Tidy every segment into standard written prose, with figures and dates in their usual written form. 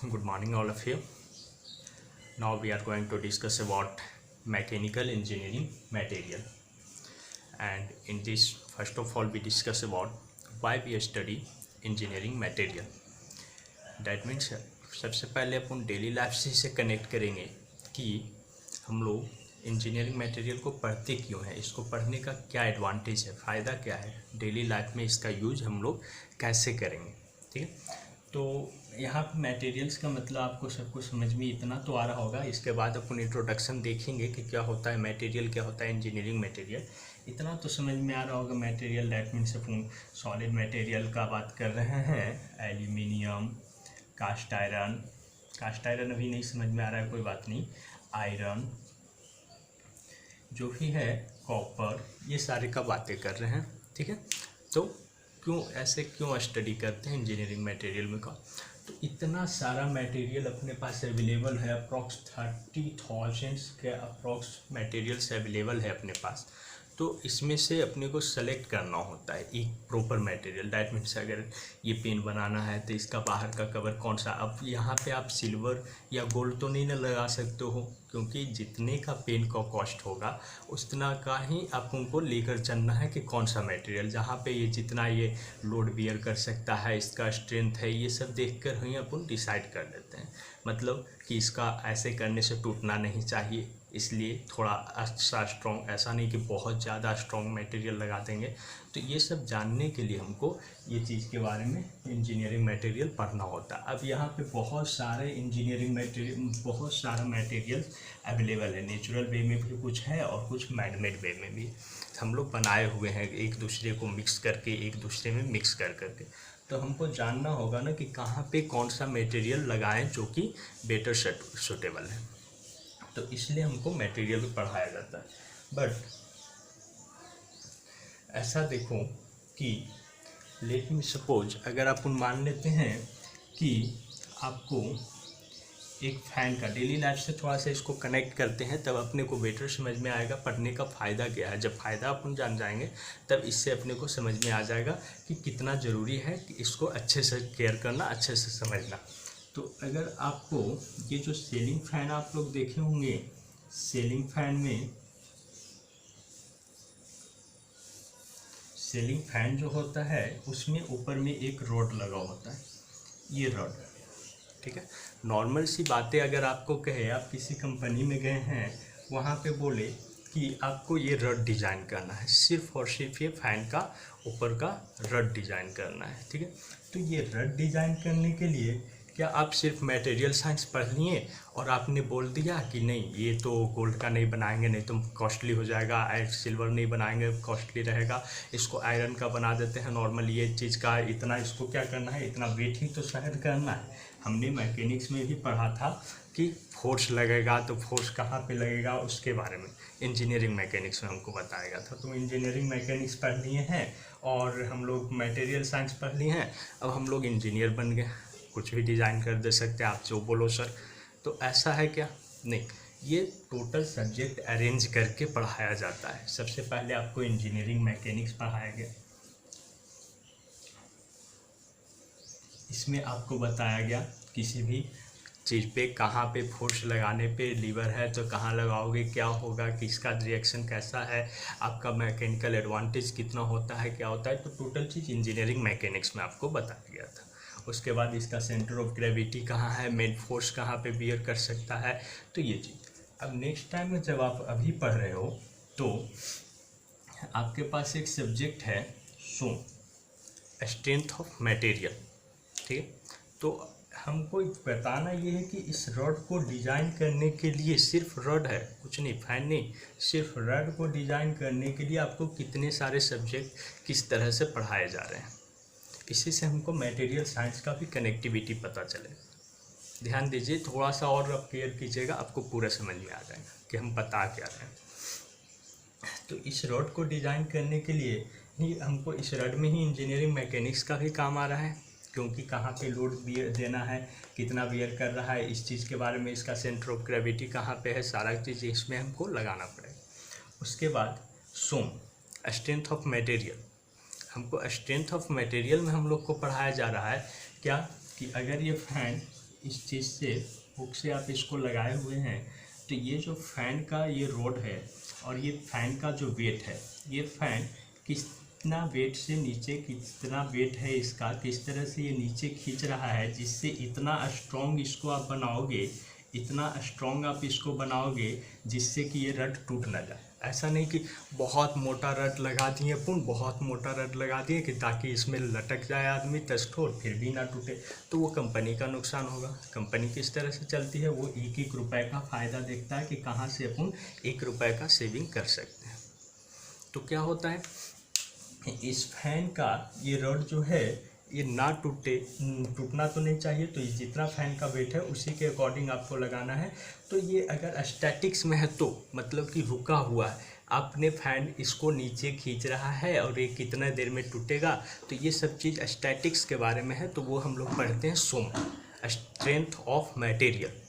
Good morning, all of you. Now we are going to discuss about mechanical engineering material. And in this, first of all, we discuss about why we study engineering material. That means सबसे पहले अपन daily life से इसे connect करेंगे कि हम लोग engineering material को पढ़ते क्यों हैं, इसको पढ़ने का क्या एडवांटेज है, फ़ायदा क्या है, डेली लाइफ में इसका यूज हम लोग कैसे करेंगे। ठीक है, तो यहाँ पे मटेरियल्स का मतलब आपको सबको समझ में इतना तो आ रहा होगा। इसके बाद अपन इंट्रोडक्शन देखेंगे कि क्या होता है मटेरियल, क्या होता है इंजीनियरिंग मटेरियल। इतना तो समझ में आ रहा होगा। Material that means upon solid material का बात कर रहे हैं, एल्यूमिनियम, कास्ट आयरन अभी नहीं समझ में आ रहा है, कोई बात नहीं, आयरन जो भी है, कॉपर, ये सारे का बातें कर रहे हैं। ठीक है, तो क्यों स्टडी करते हैं इंजीनियरिंग मटेरियल में का। तो इतना सारा मटेरियल अपने पास अवेलेबल है, अप्रॉक्स 30,000 के अप्रॉक्स मटेरियल्स अवेलेबल है अपने पास। तो इसमें से अपने को सेलेक्ट करना होता है एक प्रॉपर मटेरियल। दैट मीन्स अगर ये पेन बनाना है तो इसका बाहर का कवर कौन सा। अब यहाँ पे आप सिल्वर या गोल्ड तो नहीं ना लगा सकते हो, क्योंकि जितने का पेन का कॉस्ट होगा उतना का ही आप उनको लेकर चलना है कि कौन सा मटेरियल, जहाँ पे ये जितना ये लोड बियर कर सकता है, इसका स्ट्रेंथ है, ये सब देख कर ही अपन डिसाइड कर लेते हैं। मतलब कि इसका ऐसे करने से टूटना नहीं चाहिए, इसलिए थोड़ा अच्छा स्ट्रॉन्ग, ऐसा नहीं कि बहुत ज़्यादा स्ट्रॉन्ग मटेरियल लगा देंगे। तो ये सब जानने के लिए हमको ये चीज़ के बारे में इंजीनियरिंग मटेरियल पढ़ना होता है। अब यहाँ पे बहुत सारे इंजीनियरिंग मटेरियल, बहुत सारा मटेरियल अवेलेबल है। नेचुरल वे में भी कुछ है और कुछ मैनमेड वे में भी हम लोग बनाए हुए हैं, एक दूसरे को मिक्स करके, एक दूसरे में मिक्स कर करके। तो हमको जानना होगा ना कि कहाँ पे कौन सा मटेरियल लगाएं जो कि बेटर सूटेबल है। तो इसलिए हमको मटेरियल पढ़ाया जाता है। बट ऐसा देखो कि लेट मी सपोज, अगर अपन मान लेते हैं कि आपको एक फ़ैन का डेली लाइफ से थोड़ा सा इसको कनेक्ट करते हैं, तब अपने को बेटर समझ में आएगा पढ़ने का फ़ायदा क्या है। जब फ़ायदा अपन जान जाएंगे तब इससे अपने को समझ में आ जाएगा कि कितना ज़रूरी है कि इसको अच्छे से केयर करना, अच्छे से समझना। तो अगर आपको ये जो सीलिंग फ़ैन आप लोग देखे होंगे, सीलिंग फैन जो होता है उसमें ऊपर में एक रॉड लगा होता है, ये रॉड। ठीक है, नॉर्मल सी बातें अगर आपको कहे, आप किसी कंपनी में गए हैं, वहाँ पे बोले कि आपको ये रॉड डिज़ाइन करना है, सिर्फ और सिर्फ ये फ़ैन का ऊपर का रॉड डिज़ाइन करना है। ठीक है, तो ये रॉड डिज़ाइन करने के लिए क्या आप सिर्फ मटेरियल साइंस पढ़ लिए और आपने बोल दिया कि नहीं ये तो गोल्ड का नहीं बनाएंगे, नहीं तो कॉस्टली हो जाएगा, सिल्वर नहीं बनाएंगे, कॉस्टली रहेगा, इसको आयरन का बना देते हैं। नॉर्मल ये चीज़ का इतना, इसको क्या करना है, इतना वेट ही तो शायद करना है। हमने मैकेनिक्स में भी पढ़ा था कि फोर्स लगेगा, तो फोर्स कहाँ पे लगेगा उसके बारे में इंजीनियरिंग मैकेनिक्स में हमको बताया गया था। तो इंजीनियरिंग मैकेनिक्स पढ़ लिए हैं और हम लोग मटेरियल साइंस पढ़ लिए हैं, अब हम लोग इंजीनियर बन गए, कुछ भी डिज़ाइन कर दे सकते हैं, आप जो बोलो सर। तो ऐसा है क्या? नहीं, ये टोटल सब्जेक्ट अरेंज करके पढ़ाया जाता है। सबसे पहले आपको इंजीनियरिंग मैकेनिक्स पढ़ाया गया, इसमें आपको बताया गया किसी भी चीज़ पे कहाँ पे फोर्स लगाने पे लीवर है तो कहाँ लगाओगे, क्या होगा, किसका रिएक्शन कैसा है, आपका मैकेनिकल एडवांटेज कितना होता है, क्या होता है। तो टोटल चीज़ इंजीनियरिंग मैकेनिक्स में आपको बताया गया था। उसके बाद इसका सेंटर ऑफ ग्रेविटी कहाँ है, मेन फोर्स कहाँ पे बियर कर सकता है, तो ये चीज़। अब नेक्स्ट टाइम में जब आप अभी पढ़ रहे हो तो आपके पास एक सब्जेक्ट है स्ट्रेंथ ऑफ मटेरियल। ठीक है, तो हमको बताना ये है कि इस रॉड को डिज़ाइन करने के लिए, सिर्फ रॉड है, कुछ नहीं, फैन नहीं, सिर्फ रॉड को डिज़ाइन करने के लिए आपको कितने सारे सब्जेक्ट किस तरह से पढ़ाए जा रहे हैं। इसी से हमको मटेरियल साइंस का भी कनेक्टिविटी पता चलेगा। ध्यान दीजिए, थोड़ा सा और आप केयर कीजिएगा, आपको पूरा समझ में आ जाएगा कि हम बता क्या रहे हैं। तो इस रॉड को डिज़ाइन करने के लिए ही हमको इस रॉड में ही इंजीनियरिंग मैकेनिक्स का भी काम आ रहा है, क्योंकि कहाँ पे लोड बियर देना है, कितना बियर कर रहा है, इस चीज़ के बारे में, इसका सेंटर ऑफ ग्रेविटी कहाँ पे है, सारा चीज़ इसमें हमको लगाना पड़ेगा। उसके बाद स्ट्रेंथ ऑफ मटेरियल, हमको स्ट्रेंथ ऑफ मटेरियल में हम लोग को पढ़ाया जा रहा है क्या, कि अगर ये फैन इस चीज़ से हुक से आप इसको लगाए हुए हैं, तो ये जो फैन का ये रोड है और ये फैन का जो वेट है, ये फैन कितना वेट से नीचे, कितना वेट है इसका, किस तरह से ये नीचे खींच रहा है, जिससे इतना स्ट्रॉन्ग इसको आप बनाओगे, इतना स्ट्रॉन्ग आप इसको बनाओगे जिससे कि ये रड टूट ना जाए। ऐसा नहीं कि बहुत मोटा रड लगा दिए अपन, बहुत मोटा रड लगा दिए कि ताकि इसमें लटक जाए आदमी 10 ठोर फिर भी ना टूटे, तो वो कंपनी का नुकसान होगा। कंपनी किस तरह से चलती है, वो एक एक रुपए का फ़ायदा देखता है कि कहाँ से अपन 1 रुपए का सेविंग कर सकते हैं। तो क्या होता है, इस फैन का ये रड जो है ये ना टूटे, टूटना तो नहीं चाहिए, तो ये जितना फैन का वेट है उसी के अकॉर्डिंग आपको लगाना है। तो ये अगर स्टैटिक्स में है तो मतलब कि रुका हुआ है, आपने फैन इसको नीचे खींच रहा है और ये कितना देर में टूटेगा, तो ये सब चीज़ स्टैटिक्स के बारे में है, तो वो हम लोग पढ़ते हैं सोम, स्ट्रेंथ ऑफ मटेरियल।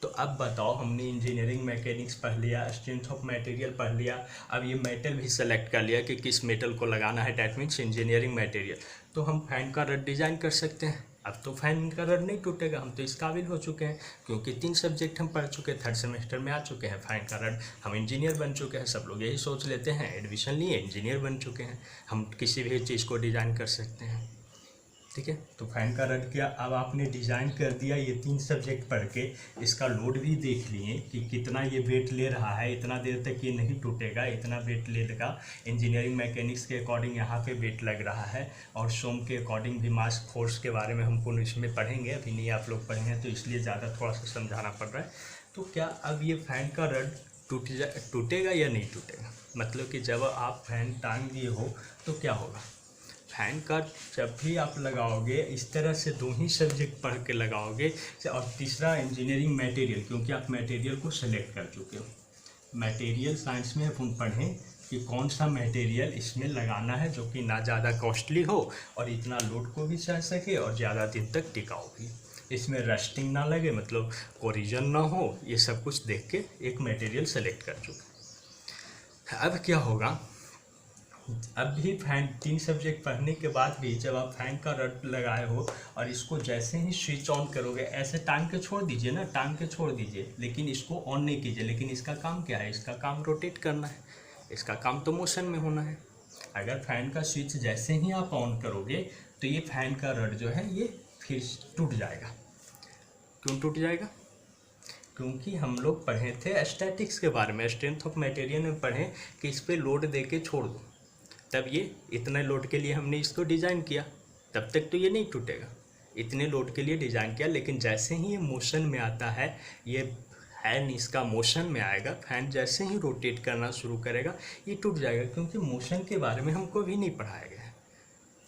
तो अब बताओ, हमने इंजीनियरिंग मैकेनिक्स पढ़ लिया, स्ट्रेंथ ऑफ मटेरियल पढ़ लिया, अब ये मेटल भी सेलेक्ट कर लिया कि किस मेटल को लगाना है, डैट मीन्स इंजीनियरिंग मटेरियल। तो हम फैन का रड डिज़ाइन कर सकते हैं। अब तो फैन का रड नहीं टूटेगा, हम तो इस काबिल हो चुके हैं, क्योंकि 3 सब्जेक्ट हम पढ़ चुके हैं, 3rd सेमेस्टर में आ चुके हैं। फैन का रड हम इंजीनियर बन चुके हैं, सब लोग यही सोच लेते हैं, एडमिशन लिए इंजीनियर बन चुके हैं, हम किसी भी चीज़ को डिज़ाइन कर सकते हैं। ठीक है, तो फैन का रड किया, अब आपने डिज़ाइन कर दिया, ये 3 सब्जेक्ट पढ़ के इसका लोड भी देख लिए कि कितना ये वेट ले रहा है, इतना देर तक ये नहीं टूटेगा, इतना वेट लेगा। इंजीनियरिंग मैकेनिक्स के अकॉर्डिंग यहाँ पे वेट लग रहा है, और सोम के अकॉर्डिंग भी मास फोर्स के बारे में हमको इसमें पढ़ेंगे, अभी नहीं आप लोग पढ़ेंगे, तो इसलिए ज़्यादा थोड़ा सा समझाना पड़ रहा है। तो क्या अब ये फैन का रड टूटेगा या नहीं टूटेगा, मतलब कि जब आप फैन टांग दिए हो तो क्या होगा। फैन का जब भी आप लगाओगे इस तरह से 2 ही सब्जेक्ट पढ़ के लगाओगे, और तीसरा इंजीनियरिंग मटेरियल, क्योंकि आप मटेरियल को सेलेक्ट कर चुके हो। मटेरियल साइंस में अपन पढ़ें कि कौन सा मटेरियल इसमें लगाना है जो कि ना ज़्यादा कॉस्टली हो और इतना लोड को भी सह सके और ज़्यादा दिन तक टिकाऊ भी, इसमें रस्टिंग ना लगे, मतलब कोरिजन ना हो, ये सब कुछ देख के एक मटेरियल सेलेक्ट कर चुके। अब क्या होगा, अब भी फैन 3 सब्जेक्ट पढ़ने के बाद भी जब आप फैन का रड लगाए हो और इसको जैसे ही स्विच ऑन करोगे, ऐसे टांग के छोड़ दीजिए ना, टांग के छोड़ दीजिए, लेकिन इसको ऑन नहीं कीजिए। लेकिन इसका काम क्या है, इसका काम रोटेट करना है, इसका काम तो मोशन में होना है। अगर फैन का स्विच जैसे ही आप ऑन करोगे तो ये फैन का रड जो है ये फिर टूट जाएगा। क्यों टूट जाएगा, क्योंकि हम लोग पढ़े थे स्टैटिक्स के बारे में, स्ट्रेंथ ऑफ मटेरियल में पढ़े कि इस पर लोड दे के छोड़ दो, तब ये इतने लोड के लिए हमने इसको डिज़ाइन किया, तब तक तो ये नहीं टूटेगा, इतने लोड के लिए डिज़ाइन किया। लेकिन जैसे ही ये मोशन में आता है, ये फैन इसका मोशन में आएगा, फैन जैसे ही रोटेट करना शुरू करेगा ये टूट जाएगा, क्योंकि मोशन के बारे में हमको भी नहीं पढ़ाया गया है।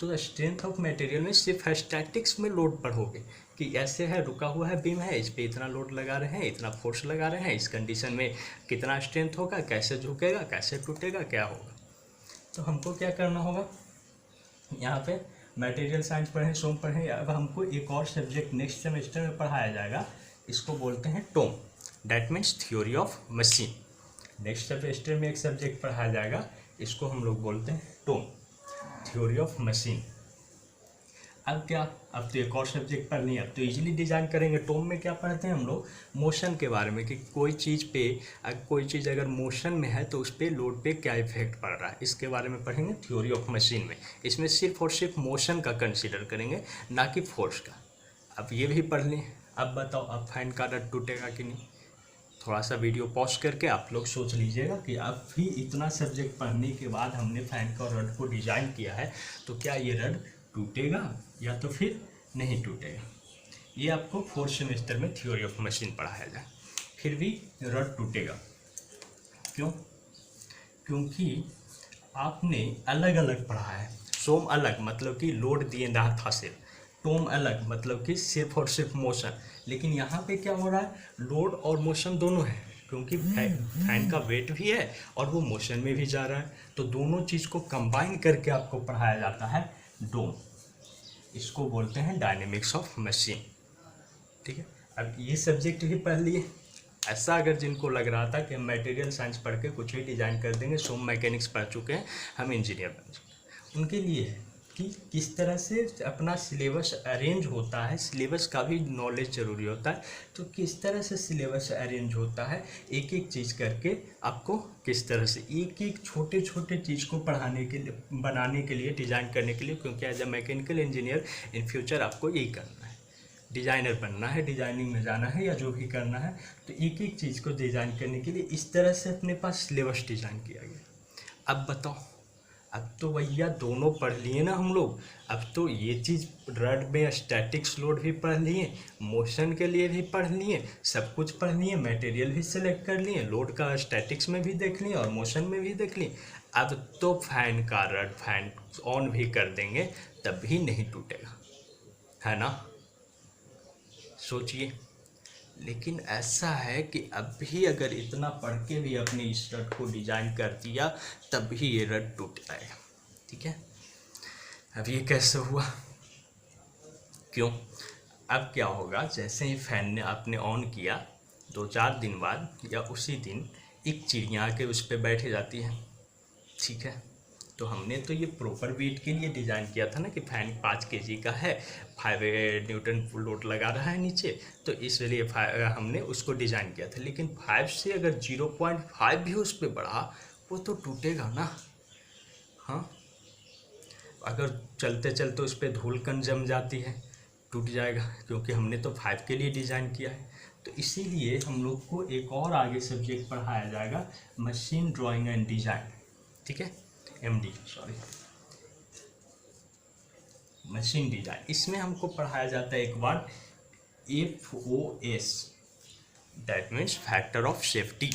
तो स्ट्रेंथ ऑफ मटेरियल में सिर्फ स्टैटिक्स में लोड पढ़ोगे कि ऐसे है, रुका हुआ है बीम है, इस पर इतना लोड लगा रहे हैं, इतना फोर्स लगा रहे हैं, इस कंडीशन में कितना स्ट्रेंथ होगा, कैसे झुकेगा, कैसे टूटेगा, क्या होगा। तो हमको क्या करना होगा, यहाँ पे मटेरियल साइंस पढ़ें, सोम पढ़ें, अब हमको एक और सब्जेक्ट नेक्स्ट सेमेस्टर में पढ़ाया जाएगा, इसको बोलते हैं TOM, that means theory of machine. Next semester में एक सब्जेक्ट पढ़ाया जाएगा, इसको हम लोग बोलते हैं टोम, थ्योरी ऑफ मशीन। अब क्या, अब तो एक और सब्जेक्ट पढ़ लिया, अब तो इजीली डिज़ाइन करेंगे। टोम में क्या पढ़ते हैं हम लोग, मोशन के बारे में, कि कोई चीज़ पे कोई चीज़ अगर मोशन में है तो उस पर लोड पे क्या इफेक्ट पड़ रहा है, इसके बारे में पढ़ेंगे थ्योरी ऑफ मशीन में। इसमें सिर्फ और सिर्फ मोशन का कंसिडर करेंगे, ना कि फोर्स का। अब ये भी पढ़ लें। अब बताओ, अब फैन का रड टूटेगा कि नहीं। थोड़ा सा वीडियो पॉज करके आप लोग सोच लीजिएगा कि अब भी इतना सब्जेक्ट पढ़ने के बाद हमने फैन का रड को डिज़ाइन किया है, तो क्या ये रड टूटेगा या तो फिर नहीं टूटेगा। ये आपको 4th सेमेस्टर में थ्योरी ऑफ मशीन पढ़ाया जाए, फिर भी रड टूटेगा। क्यों, क्योंकि आपने अलग अलग पढ़ा है। सोम अलग, मतलब कि लोड दिए रहा था सिर्फ, टोम अलग, मतलब कि सिर्फ और सिर्फ मोशन। लेकिन यहाँ पे क्या हो रहा है, लोड और मोशन दोनों है, क्योंकि फैन का वेट भी है और वो मोशन में भी जा रहा है, तो दोनों चीज़ को कंबाइन करके आपको पढ़ाया जाता है डोम। इसको बोलते हैं डायनेमिक्स ऑफ मशीन। ठीक है, अब ये सब्जेक्ट भी पढ़ लिए। ऐसा अगर जिनको लग रहा था कि हम मटेरियल साइंस पढ़ के कुछ भी डिज़ाइन कर देंगे, सोम मैकेनिक्स पढ़ चुके हैं, हम इंजीनियर बन चुके हैं, उनके लिए है। कि किस तरह से अपना सिलेबस अरेंज होता है, सिलेबस का भी नॉलेज ज़रूरी होता है। तो किस तरह से सिलेबस अरेंज होता है, एक एक चीज़ करके आपको किस तरह से एक एक छोटे छोटे चीज़ को पढ़ाने के लिए, बनाने के लिए, डिज़ाइन करने के लिए, क्योंकि as a mechanical engineer in future आपको यही करना है, डिज़ाइनर बनना है, डिज़ाइनिंग में जाना है या जो भी करना है। तो एक एक चीज़ को डिज़ाइन करने के लिए इस तरह से अपने पास सिलेबस डिज़ाइन किया गया। अब बताओ, अब तो भैया दोनों पढ़ लिए ना हम लोग। अब तो ये चीज़ रड में स्टैटिक्स लोड भी पढ़ लिए, मोशन के लिए भी पढ़ लिए, सब कुछ पढ़ लिए, मटेरियल भी सिलेक्ट कर लिए, लोड का स्टैटिक्स में भी देख लिए और मोशन में भी देख लिए। अब तो फैन का रड फैन ऑन भी कर देंगे तब भी नहीं टूटेगा, है ना? सोचिए। लेकिन ऐसा है कि अब भी अगर इतना पढ़ के भी अपने इस रड को डिज़ाइन कर दिया तब भी ये रड टूट जाएगा। ठीक है, अब ये कैसे हुआ, क्यों? अब क्या होगा, जैसे ही फैन ने आपने ऑन किया 2-4 दिन बाद या उसी दिन एक चिड़िया आके उस पर बैठ जाती है। ठीक है, तो हमने तो ये प्रॉपर वेट के लिए डिज़ाइन किया था ना कि फैन 5 kg का है, 5 न्यूटन लोड लगा रहा है नीचे, तो इसलिए हमने उसको डिज़ाइन किया था। लेकिन 5 से अगर 0.5 भी उस पर बढ़ा वो तो टूटेगा ना। हाँ, अगर चलते चलते उस पर धूल कण जम जाती है, टूट जाएगा, क्योंकि हमने तो 5 के लिए डिज़ाइन किया है। तो इसीलिए हम लोग को एक और आगे सब्जेक्ट पढ़ाया जाएगा, मशीन ड्राइंग एंड डिज़ाइन। ठीक है, MD, सॉरी, मशीन डिज़ाइन। इसमें हमको पढ़ाया जाता है एक बार FOS, that means factor of safety.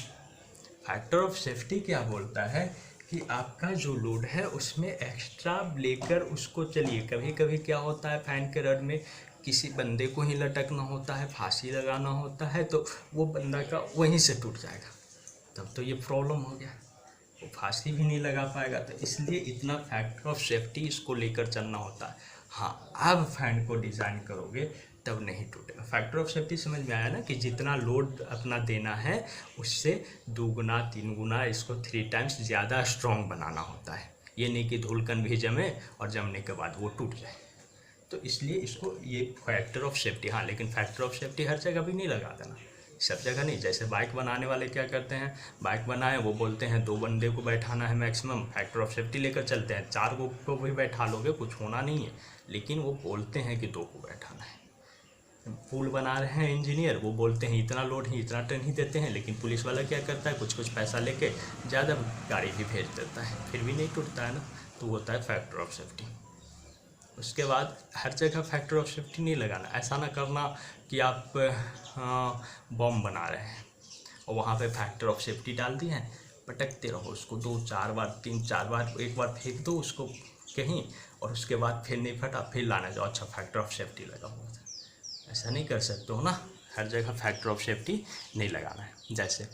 Factor of safety क्या बोलता है कि आपका जो लोड है उसमें एक्स्ट्रा लेकर उसको चलिए। कभी कभी क्या होता है, फैन के रड में किसी बंदे को ही लटकना होता है, फांसी लगाना होता है, तो वो बंदा का वहीं से टूट जाएगा, तब तो ये प्रॉब्लम हो गया, वो फांसी भी नहीं लगा पाएगा। तो इसलिए इतना फैक्टर ऑफ सेफ्टी इसको लेकर चलना होता है। हाँ, अब फैन को डिज़ाइन करोगे तब नहीं टूटेगा। फैक्टर ऑफ सेफ्टी समझ में आया ना, कि जितना लोड अपना देना है उससे 2 गुना 3 गुना, इसको 3 टाइम्स ज़्यादा स्ट्रॉन्ग बनाना होता है। ये नहीं कि धूलकन भी जमे और जमने के बाद वो टूट जाए। तो इसलिए इसको ये फैक्टर ऑफ सेफ्टी। हाँ, लेकिन फैक्टर ऑफ सेफ्टी हर जगह भी नहीं लगा देना, सब जगह नहीं। जैसे बाइक बनाने वाले क्या करते हैं, बाइक बनाए, वो बोलते हैं 2 बंदे को बैठाना है मैक्सिमम, फैक्टर ऑफ सेफ्टी लेकर चलते हैं, 4 को भी बैठा लोगे कुछ होना नहीं है, लेकिन वो बोलते हैं कि 2 को बैठाना है। पुल बना रहे हैं इंजीनियर, वो बोलते हैं इतना लोड ही, इतना टन ही देते हैं, लेकिन पुलिस वाला क्या करता है, कुछ पैसा लेके ज़्यादा गाड़ी भी भेज देता है, फिर भी नहीं टूटता है ना। तो होता है फैक्टर ऑफ सेफ्टी। उसके बाद हर जगह फैक्टर ऑफ सेफ्टी नहीं लगाना। ऐसा ना करना कि आप बॉम्ब बना रहे हैं और वहाँ पे फैक्टर ऑफ सेफ्टी डाल दिए हैं, पटकते रहो उसको 2-4 बार 3-4 बार, एक बार फेंक दो उसको कहीं और उसके बाद फिर नहीं फटा, फिर लाना जाओ, अच्छा फैक्टर ऑफ सेफ्टी लगा हुआ था। ऐसा नहीं कर सकते हो ना, हर जगह फैक्टर ऑफ सेफ्टी नहीं लगाना है। जैसे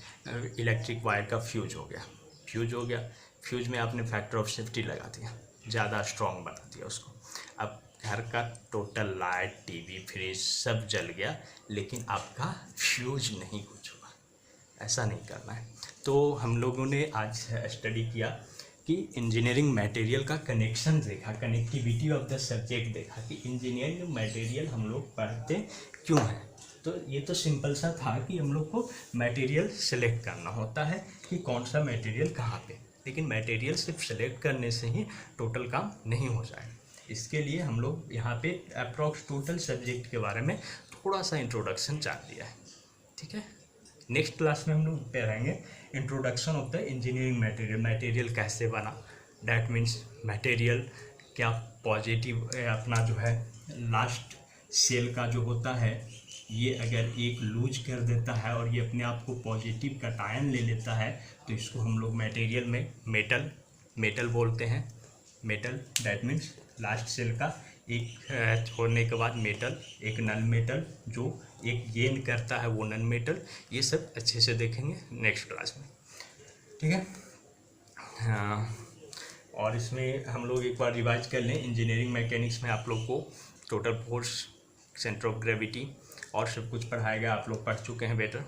इलेक्ट्रिक वायर का फ्यूज हो गया, फ्यूज में आपने फैक्टर ऑफ सेफ्टी लगा दिया, ज़्यादा स्ट्रॉन्ग बना दिया उसको। अब घर का टोटल लाइट, टीवी, फ्रिज सब जल गया, लेकिन आपका फ्यूज नहीं कुछ हुआ। ऐसा नहीं करना है। तो हम लोगों ने आज स्टडी किया कि इंजीनियरिंग मटेरियल का कनेक्शन देखा, कनेक्टिविटी ऑफ द सब्जेक्ट देखा कि इंजीनियरिंग मटेरियल हम लोग पढ़ते क्यों हैं। तो ये तो सिंपल सा था कि हम लोग को मटेरियल सेलेक्ट करना होता है कि कौन सा मटेरियल कहाँ पे, लेकिन मटेरियल सिर्फ सेलेक्ट करने से ही टोटल काम नहीं हो जाएगा। इसके लिए हम लोग यहाँ पे अप्रॉक्स टोटल सब्जेक्ट के बारे में थोड़ा सा इंट्रोडक्शन जान लिया है। ठीक है, नेक्स्ट क्लास में हम लोग पढ़ेंगे introduction of the engineering material, material कैसे बना, डैट मीन्स मटेरियल क्या पॉजिटिव अपना जो है लास्ट सेल का जो होता है, ये अगर एक लूज कर देता है और ये अपने आप को पॉजिटिव कटायन ले लेता है, तो इसको हम लोग मटेरियल में मेटल बोलते हैं। मेटल डैट मीन्स लास्ट सेल का एक छोड़ने के बाद मेटल, एक नन मेटल जो एक गेन करता है वो नन मेटल। ये सब अच्छे से देखेंगे नेक्स्ट क्लास में। ठीक है, हाँ, और इसमें हम लोग एक बार रिवाइज कर लें। इंजीनियरिंग मैकेनिक्स में आप लोग को total force, centre of gravity और सब कुछ पढ़ाएगा, आप लोग पढ़ चुके हैं बेटर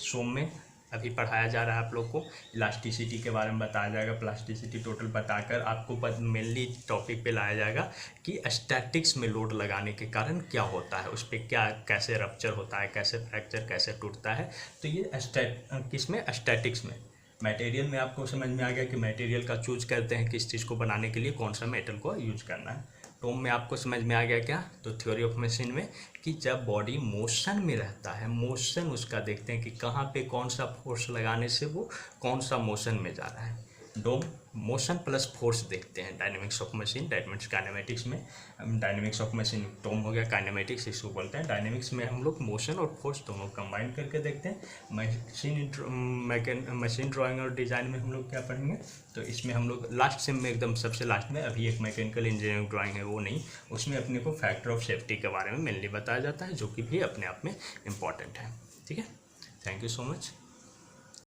सोम में। अभी पढ़ाया जा रहा है आप लोग को, इलास्टिसिटी के बारे में बताया जाएगा, प्लास्टिसिटी टोटल बताकर आपको मेनली टॉपिक पे लाया जाएगा कि स्टैटिक्स में लोड लगाने के कारण क्या होता है, उस पर क्या कैसे रप्चर होता है, कैसे फ्रैक्चर कैसे टूटता है। तो ये किसमें, स्टैटिक्स में। मटेरियल में आपको समझ में आ गया कि मटेरियल का चूज करते हैं किस चीज़ को बनाने के लिए, कौन सा मेटल को यूज करना है। टॉम में आपको समझ में आ गया क्या, तो थ्योरी ऑफ मशीन में कि जब बॉडी मोशन में रहता है, मोशन उसका देखते हैं कि कहाँ पे कौन सा फोर्स लगाने से वो कौन सा मोशन में जा रहा है। डोम मोशन प्लस फोर्स देखते हैं। Dynamics of machine, that means kinematics में, डायनेमिक्स ऑफ मशीन टोम हो गया, काइनेमेटिक्स इसको बोलते हैं। डायनेमिक्स में हम लोग मोशन और फोर्स दोनों कंबाइन करके देखते हैं। मशीन ड्राइंग और डिज़ाइन में हम लोग क्या पढ़ेंगे, तो इसमें हम लोग लास्ट सेम में एकदम सबसे लास्ट में अभी एक मैकेनिकल इंजीनियरिंग ड्राइंग है वो नहीं, उसमें अपने को फैक्टर ऑफ सेफ्टी के बारे में मेनली बताया जाता है, जो कि भी अपने आप में इम्पॉर्टेंट है। ठीक है, थैंक यू सो मच।